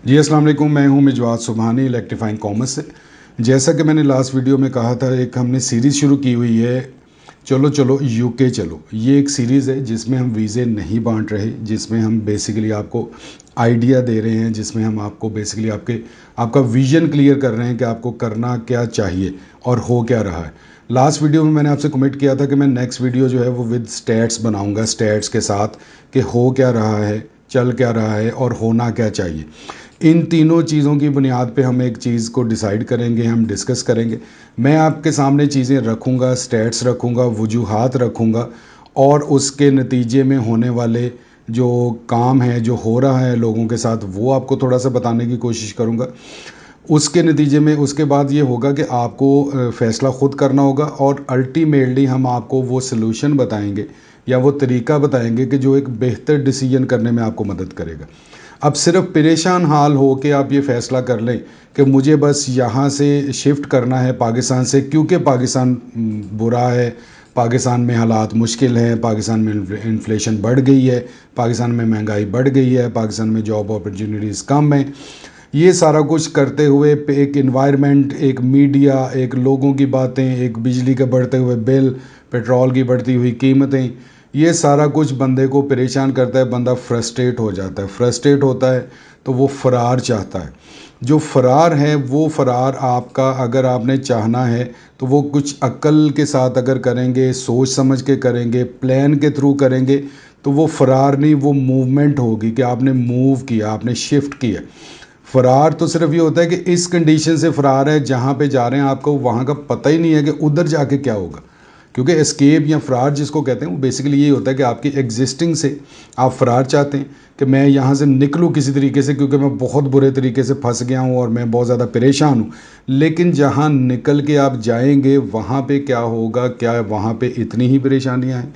जी अस्सलाम वालेकुम, मैं हूं मिजवाद सुबहानी इलेक्ट्रीफाइंग कॉमर्स से। जैसा कि मैंने लास्ट वीडियो में कहा था, एक हमने सीरीज़ शुरू की हुई है, चलो चलो यूके चलो। ये एक सीरीज़ है जिसमें हम वीज़े नहीं बांट रहे, जिसमें हम बेसिकली आपको आइडिया दे रहे हैं, जिसमें हम आपको बेसिकली आपका विजन क्लियर कर रहे हैं कि आपको करना क्या चाहिए और हो क्या रहा है। लास्ट वीडियो में मैंने आपसे कमिट किया था कि मैं नेक्स्ट वीडियो जो है वो विद स्टैट्स बनाऊंगा, स्टैट्स के साथ कि हो क्या रहा है, चल क्या रहा है और होना क्या चाहिए। इन तीनों चीज़ों की बुनियाद पे हम एक चीज़ को डिसाइड करेंगे, हम डिस्कस करेंगे। मैं आपके सामने चीज़ें रखूँगा, स्टैट्स रखूँगा, वजूहात रखूँगा और उसके नतीजे में होने वाले जो काम है, जो हो रहा है लोगों के साथ, वो आपको थोड़ा सा बताने की कोशिश करूँगा। उसके नतीजे में उसके बाद ये होगा कि आपको फ़ैसला ख़ुद करना होगा और अल्टीमेटली हम आपको वो सलूशन बताएंगे या वो तरीका बताएंगे कि जो एक बेहतर डिसीजन करने में आपको मदद करेगा। अब सिर्फ परेशान हाल हो के आप ये फ़ैसला कर लें कि मुझे बस यहाँ से शिफ्ट करना है पाकिस्तान से, क्योंकि पाकिस्तान बुरा है, पाकिस्तान में हालात मुश्किल हैं, पाकिस्तान में इन्फ्लेशन बढ़ गई है, पाकिस्तान में महंगाई बढ़ गई है, पाकिस्तान में जॉब अपॉर्चुनिटीज़ कम हैं। ये सारा कुछ करते हुए एक इन्वायरमेंट, एक मीडिया, एक लोगों की बातें, एक बिजली के बढ़ते हुए बिल, पेट्रोल की बढ़ती हुई कीमतें, ये सारा कुछ बंदे को परेशान करता है। बंदा फ्रस्ट्रेट हो जाता है, फ्रस्ट्रेट होता है तो वो फ़रार चाहता है। जो फ़रार है वो फ़रार आपका, अगर आपने चाहना है तो वो कुछ अक्ल के साथ अगर करेंगे, सोच समझ के करेंगे, प्लान के थ्रू करेंगे, तो वो फ़रार नहीं, वो मूवमेंट होगी कि आपने मूव किया, आपने शिफ्ट किया। फ़रार तो सिर्फ ये होता है कि इस कंडीशन से फ़रार है, जहाँ पे जा रहे हैं आपको वहाँ का पता ही नहीं है कि उधर जाके क्या होगा। क्योंकि एस्केप या फ़रार जिसको कहते हैं वो बेसिकली ये होता है कि आपकी एग्जिस्टिंग से आप फ़रार चाहते हैं कि मैं यहाँ से निकलूँ किसी तरीके से, क्योंकि मैं बहुत बुरे तरीके से फंस गया हूँ और मैं बहुत ज़्यादा परेशान हूँ। लेकिन जहाँ निकल के आप जाएंगे वहाँ पे क्या होगा, क्या वहाँ पे इतनी ही परेशानियाँ हैं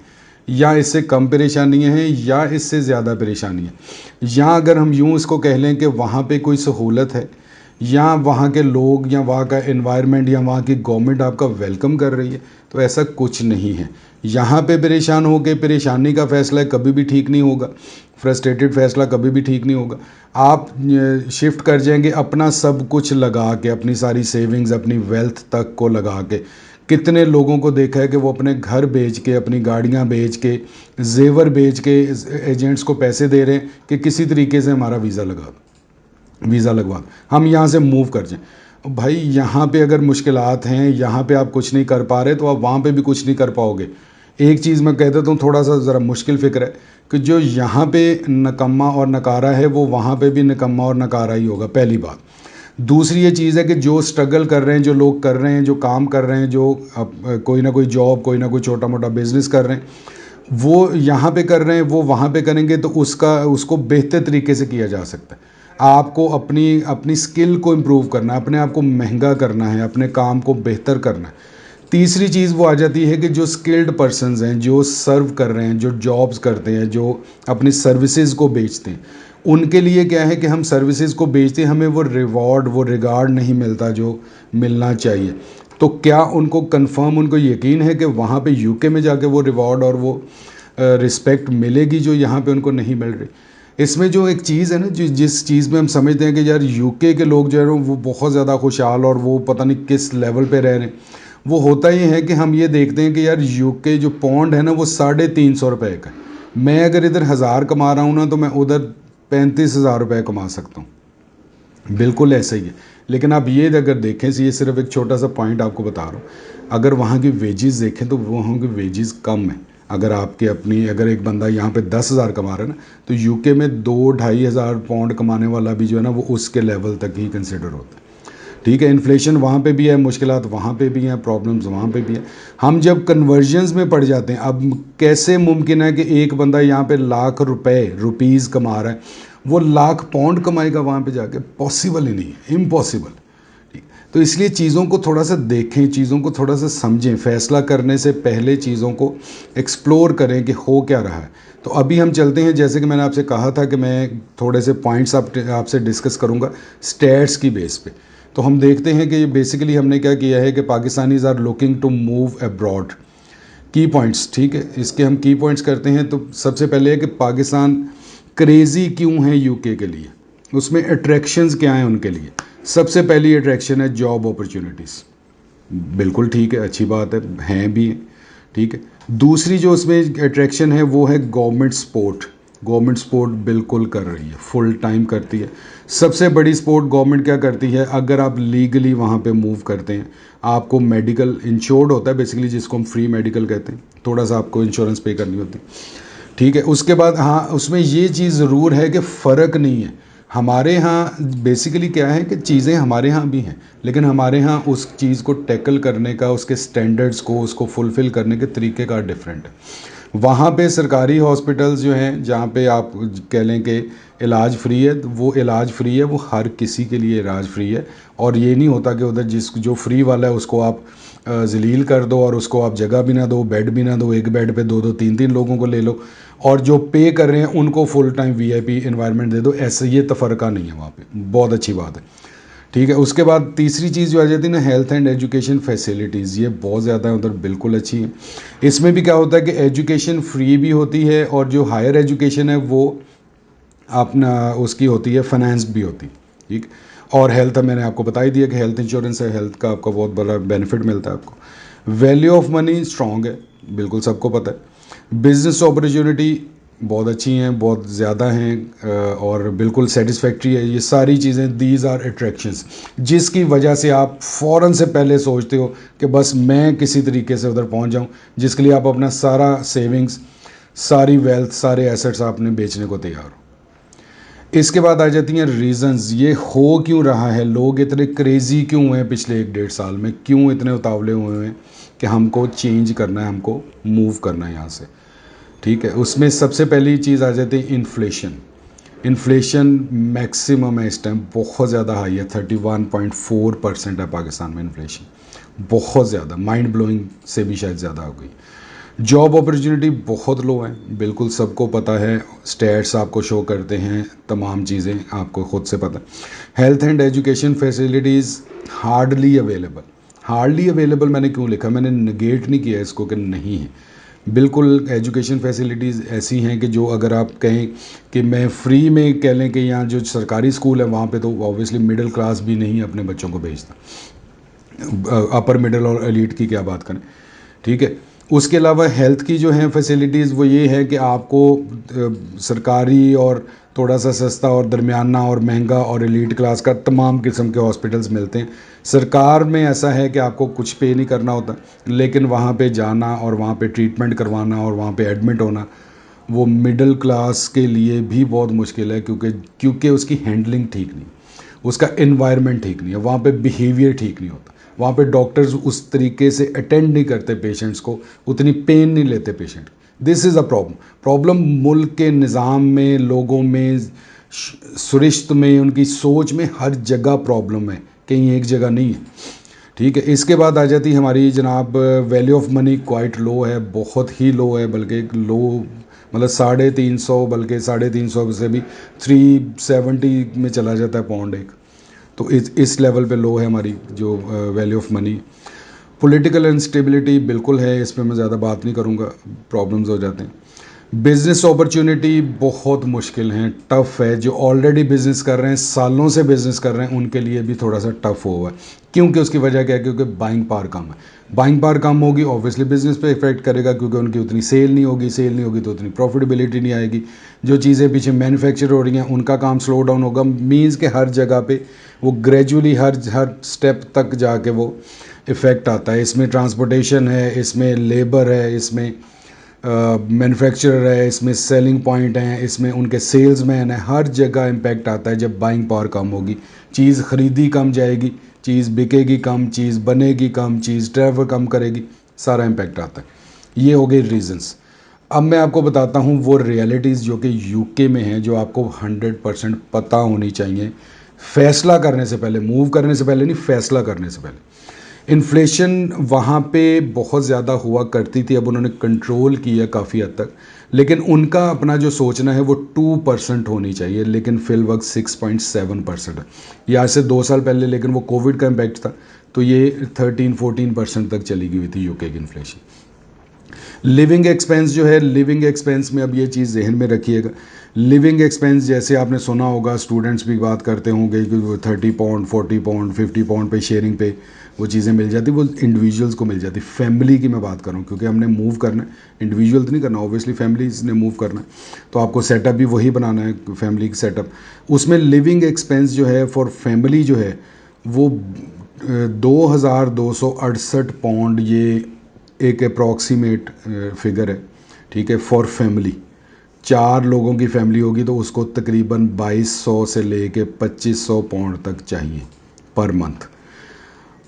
या इससे कम परेशानियाँ हैं या इससे ज़्यादा परेशानी है, या अगर हम यूँ इसको कह लें कि वहाँ पे कोई सहूलत है, या वहाँ के लोग या वहाँ का एनवायरनमेंट या वहाँ की गवर्नमेंट आपका वेलकम कर रही है, तो ऐसा कुछ नहीं है। यहाँ पे परेशान हो के परेशानी का फ़ैसला कभी भी ठीक नहीं होगा, फ्रस्ट्रेटेड फ़ैसला कभी भी ठीक नहीं होगा। आप शिफ्ट कर जाएंगे अपना सब कुछ लगा के, अपनी सारी सेविंग्स, अपनी वेल्थ तक को लगा के। कितने लोगों को देखा है कि वो अपने घर बेच के, अपनी गाड़ियाँ बेच के, जेवर बेच के एजेंट्स को पैसे दे रहे हैं कि किसी तरीके से हमारा वीज़ा लगवा, हम यहाँ से मूव कर जाएं। भाई यहाँ पे अगर मुश्किलात हैं, यहाँ पे आप कुछ नहीं कर पा रहे, तो आप वहाँ पे भी कुछ नहीं कर पाओगे। एक चीज़ मैं कह देता हूँ, थोड़ा सा ज़रा मुश्किल फ़िक्र है कि जो यहाँ पे निकम्मा और नकारा है वो वहाँ पे भी निकम्मा और नकारा ही होगा, पहली बात। दूसरी ये चीज़ है कि जो स्ट्रगल कर रहे हैं, जो लोग कर रहे हैं, जो काम कर रहे हैं, जो कोई ना कोई जॉब, कोई ना कोई छोटा मोटा बिज़नेस कर रहे हैं, वो यहाँ पे कर रहे हैं, वो वहाँ पे करेंगे तो उसको बेहतर तरीके से किया जा सकता है। आपको अपनी अपनी स्किल को इम्प्रूव करना है, अपने आप को महंगा करना है, अपने काम को बेहतर करना है। तीसरी चीज़ वो आ जाती है कि जो स्किल्ड पर्सन्स हैं, जो सर्व कर रहे हैं, जो जॉब्स करते हैं, जो अपनी सर्विसेज को बेचते हैं, उनके लिए क्या है कि हम सर्विसेज को बेचते हैं, हमें वो रिवॉर्ड, वो रिगार्ड नहीं मिलता जो मिलना चाहिए। तो क्या उनको कंफर्म, उनको यकीन है कि वहाँ पे यूके में जाके वो रिवॉर्ड और वो रिस्पेक्ट मिलेगी जो यहाँ पे उनको नहीं मिल रही? इसमें जो एक चीज़ है ना, जिस चीज़ में हम समझते हैं कि यार यूके के लोग जो है वो बहुत ज़्यादा खुशहाल और वो पता नहीं किस लेवल पे रह रहे हैं, वो होता ही है कि हम ये देखते हैं कि यार यूके जो पौंड है ना वो 350 रुपये का है। मैं अगर इधर 1000 कमा रहा हूँ ना, तो मैं उधर 35,000 रुपये कमा सकता हूँ। बिल्कुल ऐसा ही है। लेकिन आप ये अगर देखें, ये सिर्फ एक छोटा सा पॉइंट आपको बता रहा हूँ, अगर वहाँ की वेजेस देखें तो वहाँ की वेजेस कम है। अगर एक बंदा यहाँ पे 10,000 कमा रहा है ना, तो यूके में 2-2.5 हज़ार पाउंड कमाने वाला भी जो है ना वो उसके लेवल तक ही कंसिडर होता है। ठीक है, इन्फ्लेशन वहाँ पे भी है, मुश्किलात वहाँ पे भी हैं, प्रॉब्लम्स वहाँ पे भी हैं। हम जब कन्वर्जन्स में पड़ जाते हैं, अब कैसे मुमकिन है कि एक बंदा यहाँ पे लाख रुपीज़ कमा रहा है, वो लाख पाउंड कमाएगा वहाँ पे जाके? पॉसिबल ही नहीं है, इम्पॉसिबल। ठीक, तो इसलिए चीज़ों को थोड़ा सा देखें, चीज़ों को थोड़ा सा समझें, फ़ैसला करने से पहले चीज़ों को एक्सप्लोर करें कि हो क्या रहा है। तो अभी हम चलते हैं, जैसे कि मैंने आपसे कहा था कि मैं थोड़े से पॉइंट्स आपसे डिस्कस करूँगा स्टैट्स की बेस पे। तो हम देखते हैं कि बेसिकली हमने क्या किया है कि Pakistanis are looking to move abroad. Key points, ठीक है, इसके हम की पॉइंट्स करते हैं। तो सबसे पहले है कि पाकिस्तान क्रेज़ी क्यों है यूके के लिए। उसमें अट्रैक्शंस क्या हैं उनके लिए। सबसे पहली अट्रैक्शन है जॉब अपॉर्चुनिटीज़, बिल्कुल ठीक है, अच्छी बात है, हैं भी हैं, ठीक है। दूसरी जो उसमें अट्रैक्शन है वो है गवर्नमेंट सपोर्ट। गवर्नमेंट सपोर्ट बिल्कुल कर रही है, फुल टाइम करती है। सबसे बड़ी सपोर्ट गवर्नमेंट क्या करती है, अगर आप लीगली वहाँ पे मूव करते हैं, आपको मेडिकल इंश्योर्ड होता है बेसिकली, जिसको हम फ्री मेडिकल कहते हैं, थोड़ा सा आपको इंश्योरेंस पे करनी होती है, ठीक है। उसके बाद हाँ, उसमें ये चीज़ ज़रूर है कि फ़र्क नहीं है। हमारे यहाँ बेसिकली क्या है कि चीज़ें हमारे यहाँ भी हैं, लेकिन हमारे यहाँ उस चीज़ को टैकल करने का, उसके स्टैंडर्ड्स को, उसको फुलफ़िल करने के तरीके का डिफरेंट है। वहाँ पे सरकारी हॉस्पिटल्स जो हैं, जहाँ पे आप कह लें कि इलाज फ्री है, तो वो इलाज फ्री है, वो हर किसी के लिए इलाज फ्री है। और ये नहीं होता कि उधर जो फ्री वाला है उसको आप जलील कर दो और उसको आप जगह भी ना दो, बेड भी ना दो, एक बेड पे दो दो तीन तीन लोगों को ले लो, और जो पे कर रहे हैं उनको फुल टाइम वीआईपी एनवायरनमेंट दे दो। ऐसे ये तफरका नहीं है वहाँ पे, बहुत अच्छी बात है, ठीक है। उसके बाद तीसरी चीज़ जो आ जाती है ना, हेल्थ एंड एजुकेशन फैसिलिटीज़, ये बहुत ज़्यादा है उधर, बिल्कुल अच्छी है। इसमें भी क्या होता है कि एजुकेशन फ्री भी होती है, और जो हायर एजुकेशन है वो अपना उसकी होती है, फाइनेंस भी होती है, ठीक। और हेल्थ मैंने आपको बता ही दिया कि हेल्थ इंश्योरेंस है, हेल्थ का आपका बहुत बड़ा बेनिफिट मिलता है आपको। वैल्यू ऑफ मनी स्ट्रॉन्ग है, बिल्कुल सबको पता है। बिजनेस अपॉर्चुनिटी बहुत अच्छी हैं, बहुत ज़्यादा हैं, और बिल्कुल सेटिस्फैक्ट्री है। ये सारी चीज़ें, दीज आर अट्रैक्शंस, जिसकी वजह से आप फ़ौरन से पहले सोचते हो कि बस मैं किसी तरीके से उधर पहुंच जाऊं, जिसके लिए आप अपना सारा सेविंग्स, सारी वेल्थ, सारे एसेट्स आपने बेचने को तैयार हो। इसके बाद आ जाती हैं रीज़न्स, ये हो क्यों रहा है, लोग इतने क्रेज़ी क्यों हुए हैं पिछले 1-1.5 साल में, क्यों इतने उतावले हुए हैं कि हमको चेंज करना है, हमको मूव करना है यहाँ से, ठीक है। उसमें सबसे पहली चीज़ आ जाती है इन्फ्लेशन। इन्फ्लेशन मैक्सिमम है इस टाइम, बहुत ज़्यादा हाई है, 31.4% है पाकिस्तान में इन्फ्लेशन, बहुत ज़्यादा, माइंड ब्लोइंग से भी शायद ज़्यादा हो गई। जॉब अपॉर्चुनिटी बहुत लो है, बिल्कुल सबको पता है, स्टैट्स आपको शो करते हैं, तमाम चीज़ें आपको खुद से पता है। Health and education facilities hardly available. Hardly available मैंने क्यों लिखा, मैंने निगेट नहीं किया इसको कि नहीं है, बिल्कुल एजुकेशन फैसिलिटीज़ ऐसी हैं कि जो अगर आप कहें कि मैं फ्री में कह लें कि यहाँ जो सरकारी स्कूल है वहाँ पे तो ऑब्वियसली मिडिल क्लास भी नहीं अपने बच्चों को भेजता, अपर मिडिल और एलीट की क्या बात करें, ठीक है। उसके अलावा हेल्थ की जो है फैसिलिटीज़ वो ये है कि आपको सरकारी और थोड़ा सा सस्ता और दरमियाना और महंगा और एलीट क्लास का तमाम किस्म के हॉस्पिटल्स मिलते हैं। सरकार में ऐसा है कि आपको कुछ पे नहीं करना होता, लेकिन वहाँ पे जाना और वहाँ पे ट्रीटमेंट करवाना और वहाँ पे एडमिट होना, वो मिडिल क्लास के लिए भी बहुत मुश्किल है, क्योंकि उसकी हैंडलिंग ठीक नहीं, उसका एनवायरनमेंट ठीक नहीं है, वहाँ पे बिहेवियर ठीक नहीं होता, वहाँ पे डॉक्टर्स उस तरीके से अटेंड नहीं करते पेशेंट्स को, उतनी पेन नहीं लेते patient. This is a problem मुल्क के निज़ाम में, लोगों में, सुरिश्त में, उनकी सोच में, हर जगह प्रॉब्लम है, कहीं एक जगह नहीं है, ठीक है। इसके बाद आ जाती हमारी जनाब value of money, quite low है, बहुत ही लो है, बल्कि लो मतलब 350, बल्कि 350 से भी 370 में चला जाता है पाउंड एक, तो इस लेवल पे लो है हमारी जो value of money. Political instability बिल्कुल है, इस पर मैं ज़्यादा बात नहीं करूँगा, प्रॉब्लम्स हो जाते हैं। बिज़नेस अपॉर्चुनिटी बहुत मुश्किल हैं, टफ़ है, जो ऑलरेडी बिज़नेस कर रहे हैं, सालों से बिज़नेस कर रहे हैं, उनके लिए भी थोड़ा सा टफ़ हुआ है, क्योंकि उसकी वजह क्या है, क्योंकि बाइंग पावर कम है। बाइंग पावर कम होगी, ऑब्वियसली बिज़नेस पे इफेक्ट करेगा, क्योंकि उनकी उतनी सेल नहीं होगी, सेल नहीं होगी तो उतनी प्रॉफिटेबिलिटी नहीं आएगी, जो चीज़ें पीछे मैन्युफैक्चर हो रही हैं उनका काम स्लो डाउन होगा, मीन्स के हर जगह पे वो ग्रेजुअली हर स्टेप तक जाके वो इफ़ेक्ट आता है। इसमें ट्रांसपोर्टेशन है, इसमें लेबर है, इसमें मैन्युफैक्चरर है, इसमें सेलिंग पॉइंट हैं, इसमें उनके सेल्समैन है, हर जगह इम्पैक्ट आता है। जब बाइंग पावर कम होगी, चीज़ ख़रीदी कम जाएगी, चीज़ बिकेगी कम, चीज़ बनेगी कम, चीज़ ट्रैवल कम करेगी, सारा इम्पैक्ट आता है। ये हो गए रीज़न्स। अब मैं आपको बताता हूँ वो रियलिटीज़ जो कि यूके में हैं, जो आपको 100% पता होनी चाहिए फ़ैसला करने से पहले, मूव करने से पहले नहीं, फ़ैसला करने से पहले। इन्फ्लेशन वहाँ पे बहुत ज़्यादा हुआ करती थी, अब उन्होंने कंट्रोल किया काफ़ी हद तक, लेकिन उनका अपना जो सोचना है वो 2% होनी चाहिए, लेकिन फिल वक्त 6.7% है। ये आज से 2 साल पहले, लेकिन वो कोविड का इम्पैक्ट था, तो ये 13-14% तक चली गई हुई थी यूके की इन्फ्लेशन। लिविंग एक्सपेंस जो है, लिविंग एक्सपेंस में अब ये चीज़ जहन में रखिएगा। लिविंग एक्सपेंस जैसे आपने सुना होगा, स्टूडेंट्स भी बात करते होंगे कि वो 30 पाउंड 40 पाउंड 50 पाउंड पे शेयरिंग पे वो चीज़ें मिल जाती, वो इंडिविजुअल्स को मिल जाती। फैमिली की मैं बात कर रहा हूँ, क्योंकि हमने मूव करना है, इंडिविजुअल तो नहीं करना, ऑब्वियसली फैमिलीज ने मूव करना है, तो आपको सेटअप भी वही बनाना है, फैमिली का सेटअप। उसमें लिविंग एक्सपेंस जो है फॉर फैमिली जो है वो 2268 पाउंड, ये एक अप्रॉक्सीमेट फिगर है, ठीक है, फॉर फैमिली। 4 लोगों की फैमिली होगी तो उसको तकरीबन 2200 से लेके 2500 पाउंड तक चाहिए पर मंथ।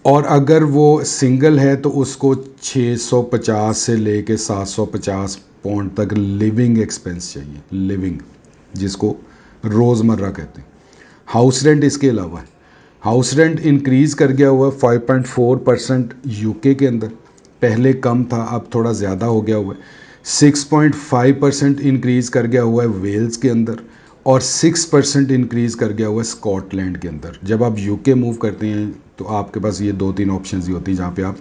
और अगर वो सिंगल है तो उसको 650 से लेके 750 पाउंड तक लिविंग एक्सपेंस चाहिए, लिविंग, जिसको रोज़मर्रा कहते हैं। हाउस रेंट इसके अलावा है, हाउस रेंट इंक्रीज़ कर गया हुआ 5.4% यूके के अंदर, पहले कम था अब थोड़ा ज़्यादा हो गया हुआ है। 6.5% इंक्रीज़ कर गया हुआ है वेल्स के अंदर, और 6% इंक्रीज़ कर गया हुआ है स्कॉटलैंड के अंदर। जब आप यूके मूव करते हैं तो आपके पास ये 2-3 ऑप्शंस ही होती हैं, जहाँ पे आप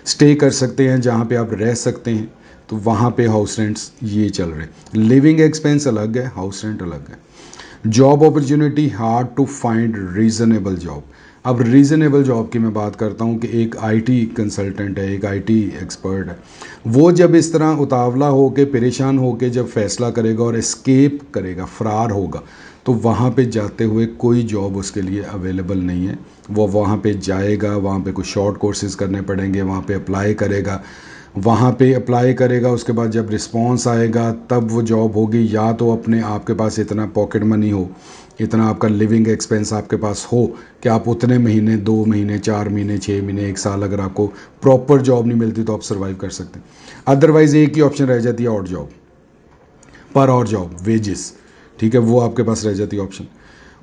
स्टे कर सकते हैं, जहाँ पे आप रह सकते हैं, तो वहाँ पे हाउस रेंट्स ये चल रहे हैं। लिविंग एक्सपेंस अलग है, हाउस रेंट अलग है। Job opportunity, hard to find reasonable job. अब रीज़नेबल जॉब की मैं बात करता हूँ कि एक आईटी कंसल्टेंट है, एक आईटी एक्सपर्ट है, वो जब इस तरह उतावला हो के, परेशान हो के जब फैसला करेगा और एस्केप करेगा, फ़रार होगा, तो वहाँ पे जाते हुए कोई जॉब उसके लिए अवेलेबल नहीं है। वो वहाँ पे जाएगा, वहाँ पे कुछ शॉर्ट कोर्सेज़ करने पड़ेंगे, वहाँ पे अप्लाई करेगा, वहाँ पे अप्लाई करेगा, उसके बाद जब रिस्पांस आएगा तब वो जॉब होगी। या तो अपने आपके पास इतना पॉकेट मनी हो, इतना आपका लिविंग एक्सपेंस आपके पास हो कि आप उतने महीने, 2 महीने, 4 महीने, 6 महीने, 1 साल अगर आपको प्रॉपर जॉब नहीं मिलती तो आप सर्वाइव कर सकते हैं। अदरवाइज़ एक ही ऑप्शन रह जाती है, और जॉब, पर और जॉब, वेजेस, ठीक है, वो आपके पास रह जाती है ऑप्शन।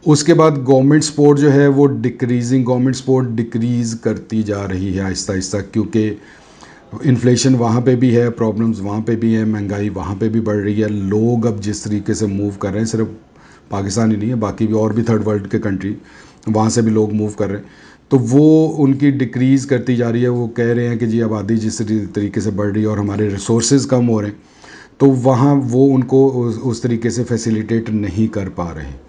उसके बाद गवर्नमेंट सपोर्ट जो है वो डिक्रीजिंग, गवर्नमेंट सपोर्ट डिक्रीज़ करती जा रही है आहिस्ता आहिस्ता, क्योंकि इन्फ्लेशन वहाँ पे भी है, प्रॉब्लम्स वहाँ पे भी है, महंगाई वहाँ पे भी बढ़ रही है। लोग अब जिस तरीके से मूव कर रहे हैं, सिर्फ पाकिस्तान ही नहीं है, बाकी भी और भी थर्ड वर्ल्ड के कंट्री, वहाँ से भी लोग मूव कर रहे हैं, तो वो उनकी डिक्रीज़ करती जा रही है। वो कह रहे हैं कि जी आबादी जिस तरीके से बढ़ रही है और हमारे रिसोर्सेज कम हो रहे हैं, तो वहाँ वो उनको उस तरीके से फैसिलिटेट नहीं कर पा रहे हैं,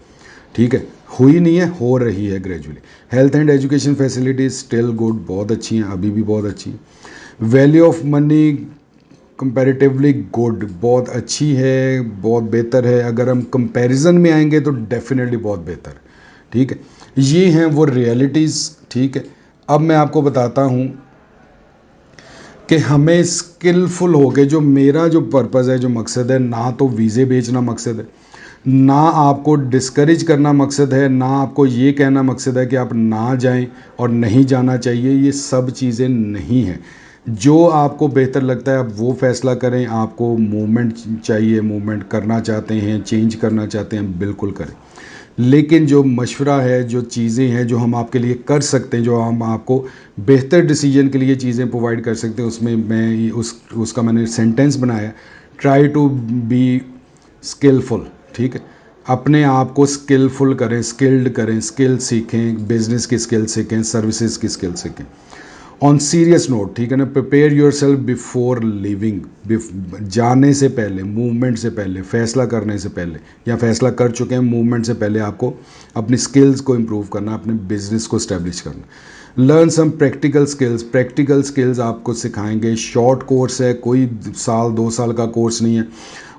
ठीक है। हुई नहीं है, हो रही है gradually. Health and education facilities still good, बहुत अच्छी हैं, अभी भी बहुत अच्छी हैं। Value of money comparatively good, बहुत अच्छी है, बहुत बेहतर है। अगर हम कंपैरिजन में आएंगे तो डेफिनेटली बहुत बेहतर, ठीक है। ये हैं वो रियलिटीज़, ठीक है। अब मैं आपको बताता हूँ कि हमें स्किलफुल हो के, जो मेरा जो पर्पज़ है, जो मकसद है, ना तो वीज़े बेचना मकसद है, ना आपको डिस्करेज करना मकसद है, ना आपको ये कहना मकसद है कि आप ना जाएं और नहीं जाना चाहिए, ये सब चीज़ें नहीं हैं। जो आपको बेहतर लगता है आप वो फ़ैसला करें। आपको मूवमेंट चाहिए, मूवमेंट करना चाहते हैं, चेंज करना चाहते हैं, बिल्कुल करें। लेकिन जो मशवरा है, जो चीज़ें हैं जो हम आपके लिए कर सकते हैं, जो हम आपको बेहतर डिसीजन के लिए चीज़ें प्रोवाइड कर सकते हैं, उसमें मैं उसका मैंने सेंटेंस बनाया, ट्राई टू बी स्किलफुल, ठीक है। अपने आप को स्किलफुल करें, स्किल्ड करें, स्किल सीखें, बिजनेस की स्किल सीखें, सर्विसेज की स्किल सीखें। ऑन सीरियस नोट, ठीक है ना, prepare your self before living, जाने से पहले, मूवमेंट से पहले, फैसला करने से पहले, या फैसला कर चुके हैं, मूवमेंट से पहले आपको अपनी स्किल्स को इम्प्रूव करना, अपने बिजनेस को स्टैब्लिश करना। Learn some practical skills, practical skills आपको सिखाएंगे। शॉर्ट कोर्स है, कोई साल 2 साल का कोर्स नहीं है,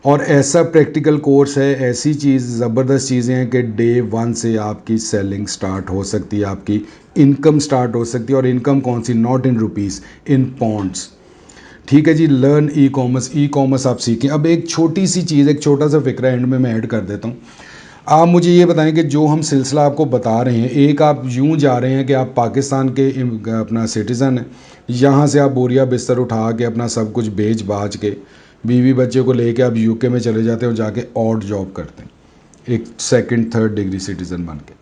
और ऐसा प्रैक्टिकल कोर्स है, ऐसी चीज़, ज़बरदस्त चीज़ें हैं कि डे 1 से आपकी सेलिंग स्टार्ट हो सकती है, आपकी इनकम स्टार्ट हो सकती है। और इनकम कौन सी, not in rupees, in pounds, ठीक है जी। Learn e commerce, e commerce आप सीखें। अब एक छोटी सी चीज़, एक छोटा सा फिक्रा एंड में मैं ऐड कर देता हूँ। आप मुझे ये बताएं कि जो हम सिलसिला आपको बता रहे हैं, एक आप यूं जा रहे हैं कि आप पाकिस्तान के अपना सिटीज़न हैं, यहाँ से आप बोरिया बिस्तर उठा के अपना सब कुछ बेच बाच के, बीवी बच्चे को लेके आप यूके में चले जाते हैं और जाके ऑड जॉब करते हैं, एक सेकंड थर्ड डिग्री सिटीज़न बन के।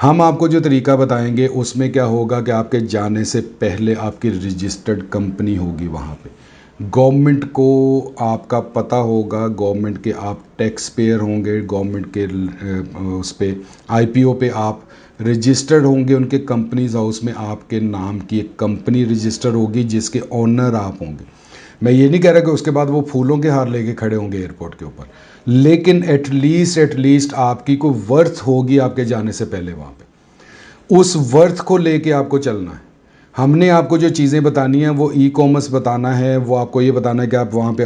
हम आपको जो तरीका बताएंगे उसमें क्या होगा कि आपके जाने से पहले आपकी रजिस्टर्ड कंपनी होगी वहाँ पे, गवर्नमेंट को आपका पता होगा, गवर्नमेंट के आप टैक्स पेयर होंगे, गवर्नमेंट के उस पे आईपीओ पे आप रजिस्टर्ड होंगे, उनके कंपनीज हाउस में आपके नाम की एक कंपनी रजिस्टर होगी जिसके ओनर आप होंगे। मैं ये नहीं कह रहा कि उसके बाद वो फूलों के हार लेके खड़े होंगे एयरपोर्ट के ऊपर, लेकिन एटलीस्ट आपकी कोई वर्थ होगी आपके जाने से पहले वहाँ पे। उस वर्थ को लेके आपको चलना है। हमने आपको जो चीज़ें बतानी हैं वो ई कॉमर्स बताना है, वो आपको ये बताना है कि आप वहाँ पे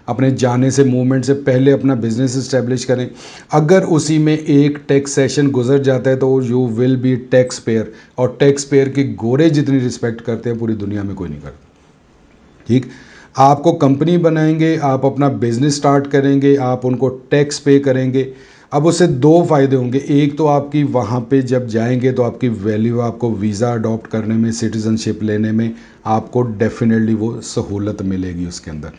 अपने जाने से मूवमेंट से पहले अपना बिजनेस इस्टेब्लिश करें। अगर उसी में एक टैक्स सेशन गुजर जाता है तो you will be tax payer, और टैक्स पेयर के गोरे जितनी रिस्पेक्ट करते हैं पूरी दुनिया में कोई नहीं करता। ठीक, आपको कंपनी बनाएंगे, आप अपना बिजनेस स्टार्ट करेंगे, आप उनको टैक्स पे करेंगे। अब उससे दो फ़ायदे होंगे। एक तो आपकी वहाँ पे जब जाएंगे तो आपकी वैल्यू, आपको वीज़ा अडॉप्ट करने में, सिटीज़नशिप लेने में आपको डेफिनेटली वो सहूलत मिलेगी उसके अंदर।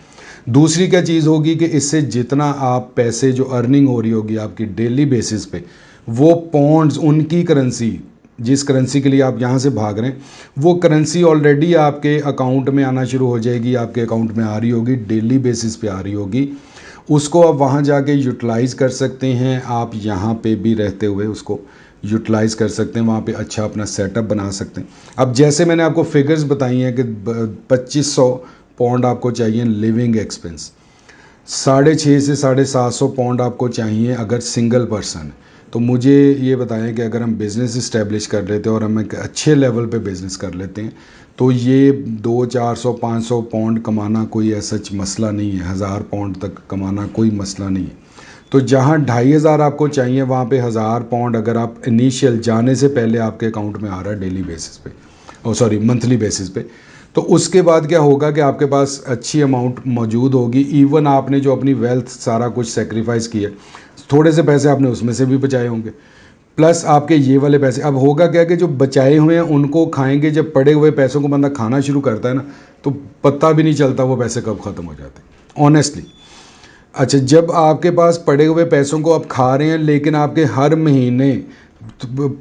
दूसरी क्या चीज़ होगी कि इससे जितना आप पैसे जो अर्निंग हो रही होगी आपकी डेली बेसिस पे, वो पॉन्ड्स, उनकी करेंसी, जिस करेंसी के लिए आप यहाँ से भाग रहे हैं वो करेंसी ऑलरेडी आपके अकाउंट में आना शुरू हो जाएगी, आपके अकाउंट में आ रही होगी, डेली बेसिस पे आ रही होगी। उसको आप वहाँ जाके यूटिलाइज़ कर सकते हैं। आप यहाँ पे भी रहते हुए उसको यूटिलाइज़ कर सकते हैं, वहाँ पे अच्छा अपना सेटअप बना सकते हैं। अब जैसे मैंने आपको फिगर्स बताई हैं कि 2500 पाउंड आपको चाहिए लिविंग एक्सपेंस, 650 से 750 पाउंड आपको चाहिए अगर सिंगल पर्सन है। तो मुझे ये बताएं कि अगर हम बिज़नेस इस्टेब्लिश कर लेते हैं और हम एक अच्छे लेवल पे बिज़नेस कर लेते हैं तो ये 200-400-500 पाउंड कमाना कोई ऐसा मसला नहीं है, 1000 पाउंड तक कमाना कोई मसला नहीं है। तो जहाँ 2500 आपको चाहिए वहाँ पे 1000 पाउंड अगर आप इनिशियल जाने से पहले आपके अकाउंट में आ रहा है डेली बेसिस पे, मंथली बेसिस पे, तो उसके बाद क्या होगा कि आपके पास अच्छी अमाउंट मौजूद होगी। इवन आपने जो अपनी वेल्थ सारा कुछ सेक्रीफाइस किया, थोड़े से पैसे आपने उसमें से भी बचाए होंगे, प्लस आपके ये वाले पैसे। अब होगा क्या कि जो बचाए हुए हैं उनको खाएंगे। जब पड़े हुए पैसों को बंदा खाना शुरू करता है ना तो पता भी नहीं चलता वो पैसे कब ख़त्म हो जाते हैं, ऑनेस्टली। अच्छा, जब आपके पास पड़े हुए पैसों को आप खा रहे हैं लेकिन आपके हर महीने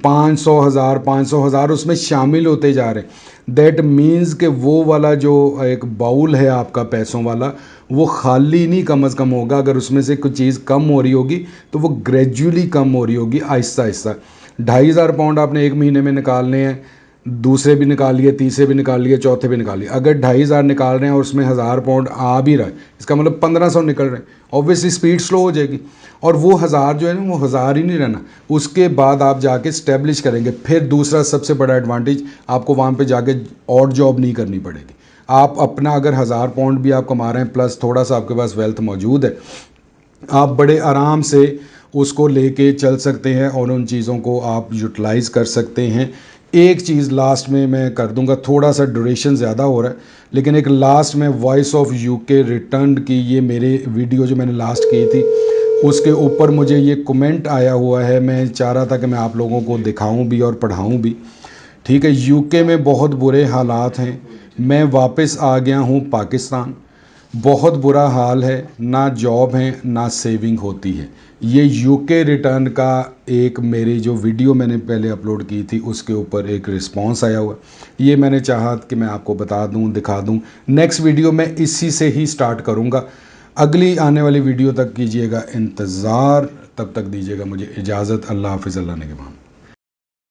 500,000 उसमें शामिल होते जा रहे हैं, दैट मीन्स कि वो वाला जो एक बाउल है आपका पैसों वाला वो खाली नहीं कम अज़ कम होगा। अगर उसमें से कुछ चीज़ कम हो रही होगी तो वो ग्रेजुअली कम हो रही होगी, आहिस्ता आहिस्ता। 2500 पाउंड आपने एक महीने में निकालने हैं, दूसरे भी निकाल लिए, तीसरे भी निकाल लिए, चौथे भी निकाल लिए। अगर 2500 निकाल रहे हैं और उसमें 1000 पाउंड आ भी रहा है, इसका मतलब 1500 निकल रहे हैं। ऑब्वियसली स्पीड स्लो हो जाएगी और वो 1000 जो है ना वो 1000 ही नहीं रहना, उसके बाद आप जाके स्टैब्लिश करेंगे। फिर दूसरा सबसे बड़ा एडवांटेज, आपको वहाँ पे जाके और जॉब नहीं करनी पड़ेगी। आप अपना अगर 1000 पाउंड भी आप कमा रहे हैं प्लस थोड़ा सा आपके पास वेल्थ मौजूद है, आप बड़े आराम से उसको लेके चल सकते हैं और उन चीज़ों को आप यूटिलाइज़ कर सकते हैं। एक चीज़ लास्ट में मैं कर दूंगा, थोड़ा सा ड्यूरेशन ज़्यादा हो रहा है, लेकिन एक लास्ट में वॉइस ऑफ यूके रिटर्न की ये मेरे वीडियो जो मैंने लास्ट की थी उसके ऊपर मुझे ये कमेंट आया हुआ है। मैं चाह रहा था कि मैं आप लोगों को दिखाऊं भी और पढ़ाऊं भी। ठीक है, यूके में बहुत बुरे हालात हैं। मैं वापस आ गया हूं पाकिस्तान, बहुत बुरा हाल है, ना जॉब है ना सेविंग होती है। ये यूके रिटर्न का एक मेरी जो वीडियो मैंने पहले अपलोड की थी उसके ऊपर एक रिस्पांस आया हुआ, ये मैंने चाहा कि मैं आपको बता दूं, दिखा दूं। नेक्स्ट वीडियो मैं इसी से ही स्टार्ट करूंगा। अगली आने वाली वीडियो तक कीजिएगा इंतज़ार, तब तक दीजिएगा मुझे इजाज़त। अल्लाह हाफ़िज़, अल्लाह ने के बाद।